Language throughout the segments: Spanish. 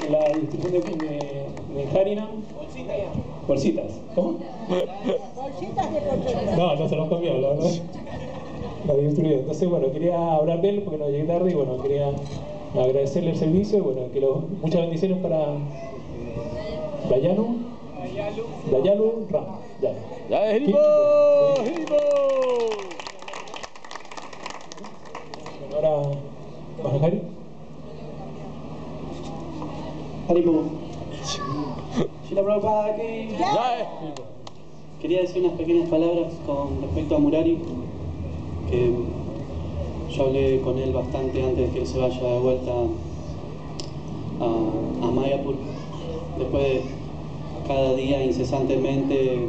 la distribución de Harina. Bolsitas. ¿Cómo? Bolsitas de porcelana. No se los comió, lo distribuyó. Entonces, bueno, quería hablar de él porque no llegué tarde y bueno, quería agradecerle el servicio y bueno, muchas bendiciones para Dayalu Ramos. Ya, Hiribo. Bueno, ahora, Mahajari. Haribo. Shila Prabhupada aquí. Quería decir unas pequeñas palabras con respecto a Murari, que yo hablé con él bastante antes de que él se vaya de vuelta a Mayapur. Después de cada día incesantemente,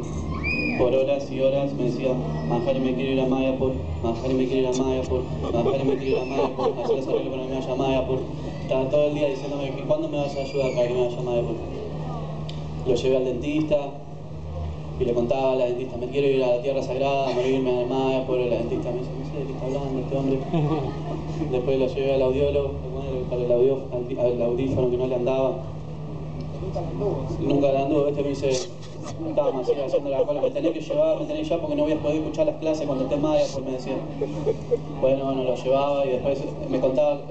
por horas y horas, me decía: Mahajari, me quiero ir a Mayapur, Mahajari, me quiero ir a Mayapur, Mahajari, me quiero ir a Mayapur, hacer ese arreglo para que me vaya a Mayapur. Estaba todo el día diciéndome que cuándo me vas a ayudar para que me vaya a Mayapur. Lo llevé al dentista y le contaba a la dentista: me quiero ir a la tierra sagrada, a morirme a Mayapur. La dentista me dice: no sé de qué está hablando este hombre. Después lo llevé al audiólogo para el audífono que no le andaba. Nunca le anduvo. Este me dice: estaba más haciendo la cola, me tenés que llevar, me tenés ya porque no voy a poder escuchar las clases cuando esté en Mayapur, me decía. Bueno, lo llevaba y después me contaba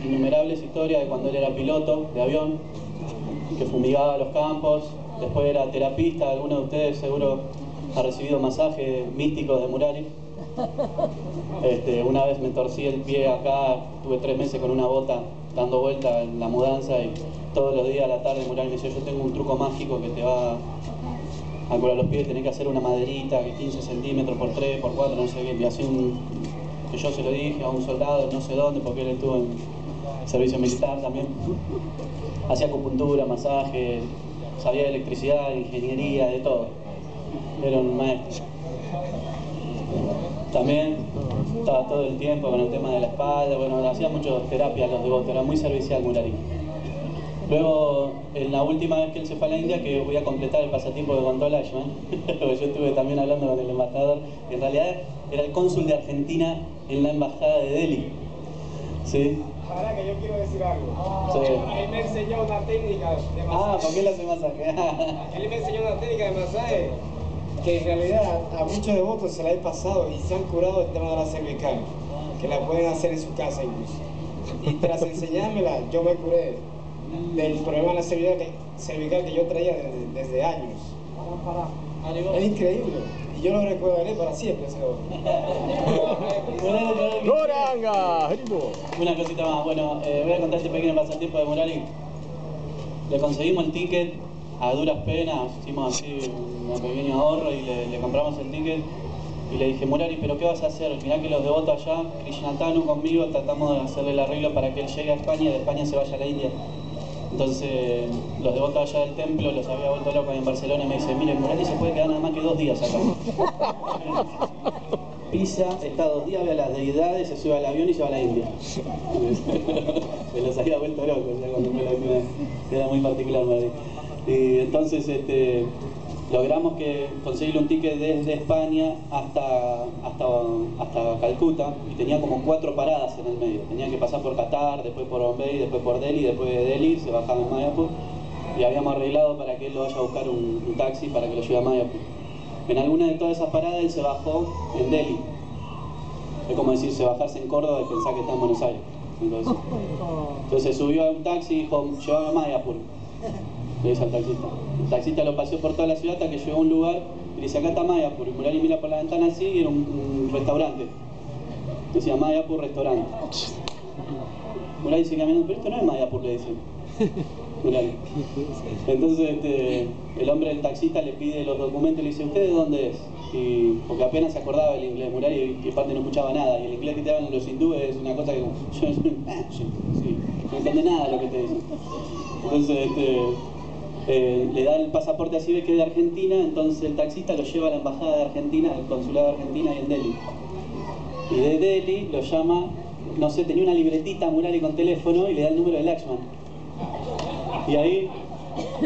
innumerables historias de cuando él era piloto de avión, que fumigaba los campos, después era terapista. Alguno de ustedes seguro ha recibido masajes místicos de Murari. Una vez me torcí el pie acá, tuve 3 meses con una bota dando vuelta en la mudanza y todos los días a la tarde Murari me decía: yo tengo un truco mágico que te va a curar los pies, tenés que hacer una maderita que 15 centímetros por 3, por 4, no sé qué, y así que yo se lo dije a un soldado no sé dónde, porque él estuvo en servicio militar también. Hacía acupuntura, masaje, sabía de electricidad, de ingeniería, de todo. Era un maestro. También estaba todo el tiempo con el tema de la espalda. Bueno, hacía mucho terapia a los devotos, era muy servicial Murari. Luego, en la última vez que él se fue a la India, que voy a completar el pasatiempo que contó Lashman, porque yo estuve también hablando con el embajador, que en realidad era el cónsul de Argentina en la embajada de Delhi. ¿Sí? Ahora que yo quiero decir algo. Sí. Él me enseñó una técnica de masaje. Ah, ¿por qué le hace masaje? Él me enseñó una técnica de masaje que en realidad a muchos devotos se la he pasado y se han curado el tema de la cervical, que la pueden hacer en su casa incluso. Y tras enseñármela, yo me curé del problema de la cervical que yo traía desde años. Es increíble. Y yo lo recordaré para siempre ese devoto. Goranga, Hiribo. Una cosita más, bueno, voy a contar este pequeño pasatiempo de Murari. Le conseguimos el ticket a duras penas, hicimos así un pequeño ahorro y le compramos el ticket. Y le dije: Murari, ¿pero qué vas a hacer? Al final que los devotos allá, Krishnatanu conmigo, tratamos de hacerle el arreglo para que él llegue a España y de España se vaya a la India. Entonces, los devotos allá del templo los había vuelto locos en Barcelona y me dice: mire, Murari se puede quedar nada más que 2 días acá. Pisa, está 2 días, ve a las deidades, se sube al avión y se va a la India. Se los había vuelto locos, era muy particular, Murari. Y entonces, logramos conseguirle un ticket desde España hasta Calcuta, y tenía como 4 paradas en el medio. Tenía que pasar por Qatar, después por Bombay, después por Delhi, después de Delhi se bajaba en Mayapur, y habíamos arreglado para que él lo vaya a buscar un taxi para que lo lleve a Mayapur. En alguna de todas esas paradas él se bajó en Delhi. Es como decirse bajarse en Córdoba y pensar que está en Buenos Aires. Entonces subió a un taxi y dijo: llévame a Mayapur. Le dice al taxista. El taxista lo paseó por toda la ciudad hasta que llegó a un lugar y le dice: acá está Mayapur. Y Murari mira por la ventana así y era un restaurante. Decía: Mayapur restaurante. Murari dice caminando: pero esto no es Mayapur, le dice Murari. Entonces el hombre del taxista le pide los documentos y le dice: ¿usted de dónde es? Porque apenas se acordaba el inglés Murari, que aparte no escuchaba nada, y el inglés que te hablan los hindúes es una cosa que no entiende nada de lo que te dicen. Entonces le da el pasaporte así, ve que es de Argentina. Entonces el taxista lo lleva a la embajada de Argentina, al consulado de Argentina y en Delhi. Y de Delhi lo llama, no sé, tenía una libretita Murari con teléfono y le da el número de Lashman. Y ahí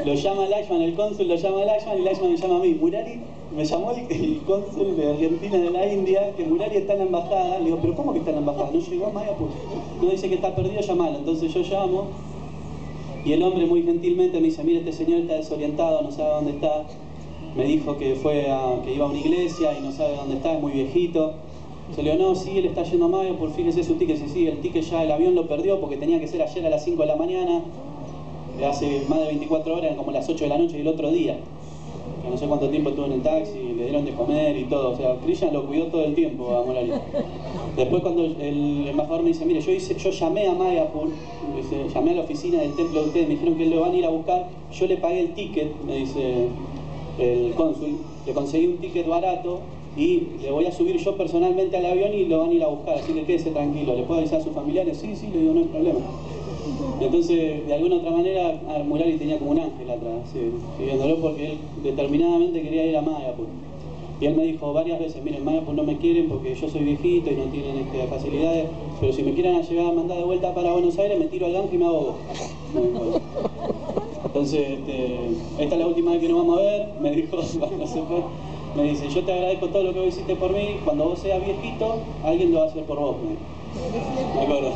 lo llama Lashman, el cónsul lo llama Lashman y Lashman me llama a mí. Murari, me llamó el cónsul de Argentina, de la India, que Murari está en la embajada. Le digo: ¿pero cómo que está en la embajada? No llegó a Mayapur. No, dice que está perdido, llamalo. Entonces yo llamo Y el hombre muy gentilmente me dice, mire, este señor está desorientado, no sabe dónde está. Me dijo que que iba a una iglesia y no sabe dónde está, es muy viejito. Yo le digo, no, sí, él está yendo a Mayapur, fíjese su ticket. Sí, el ticket ya, el avión lo perdió porque tenía que ser ayer a las 5 de la mañana. Hace más de 24 horas, eran como las 8 de la noche del otro día. No sé cuánto tiempo estuvo en el taxi, le dieron de comer y todo. O sea, Krishan lo cuidó todo el tiempo a Murali. Después cuando el embajador me dice, mire, yo llamé a Mayapur, llamé a la oficina del templo de ustedes, me dijeron que lo van a ir a buscar, yo le pagué el ticket, me dice el cónsul, le conseguí un ticket barato y le voy a subir yo personalmente al avión y lo van a ir a buscar, así que quédese tranquilo. ¿Le puedo avisar a sus familiares? Sí, le digo, no hay problema. Entonces, de alguna otra manera, Murali tenía como un ángel atrás, siguiéndolo, porque él determinadamente quería ir a Mayapur. Y él me dijo varias veces, miren, Mayapur no me quieren porque yo soy viejito y no tienen facilidades, pero si me quieren llegar a mandar de vuelta para Buenos Aires, me tiro al Gange y me ahogo. Entonces, esta es la última vez que nos vamos a ver, me dijo cuando se fue. Me dice, yo te agradezco todo lo que vos hiciste por mí, cuando vos seas viejito, alguien lo va a hacer por vos. Me acuerdo.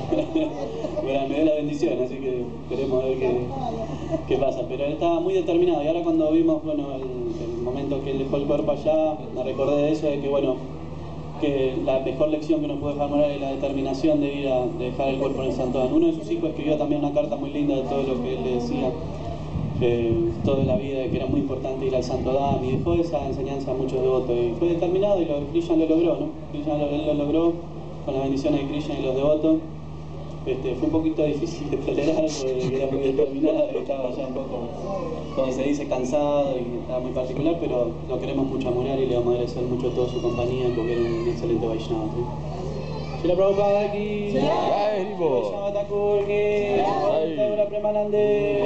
Bueno, me dio la bendición, así que esperemos a ver qué pasa. Pero él estaba muy determinado y ahora cuando vimos, bueno, el momento que él dejó el cuerpo allá, me recordé de eso, de que bueno, que la mejor lección que nos puede dejar Murali es la determinación de ir a dejar el cuerpo en el Santo Daime. Uno de sus hijos escribió también una carta muy linda de todo lo que él le decía. Toda la vida, que era muy importante ir al Santo Daime, y dejó esa enseñanza a muchos devotos y fue determinado y Krishan lo logró, ¿no? Él lo logró con las bendiciones de Krishan y los devotos. Fue un poquito difícil de tolerar porque era muy determinado y estaba ya un poco, como se dice, cansado y estaba muy particular, pero lo queremos mucho a Murali y le vamos a agradecer mucho toda su compañía porque era un excelente Vaishnava, ¿sí? Srila Prabhupada aquí, Jai Haribol. Vaishnava Thakur, que Premanande.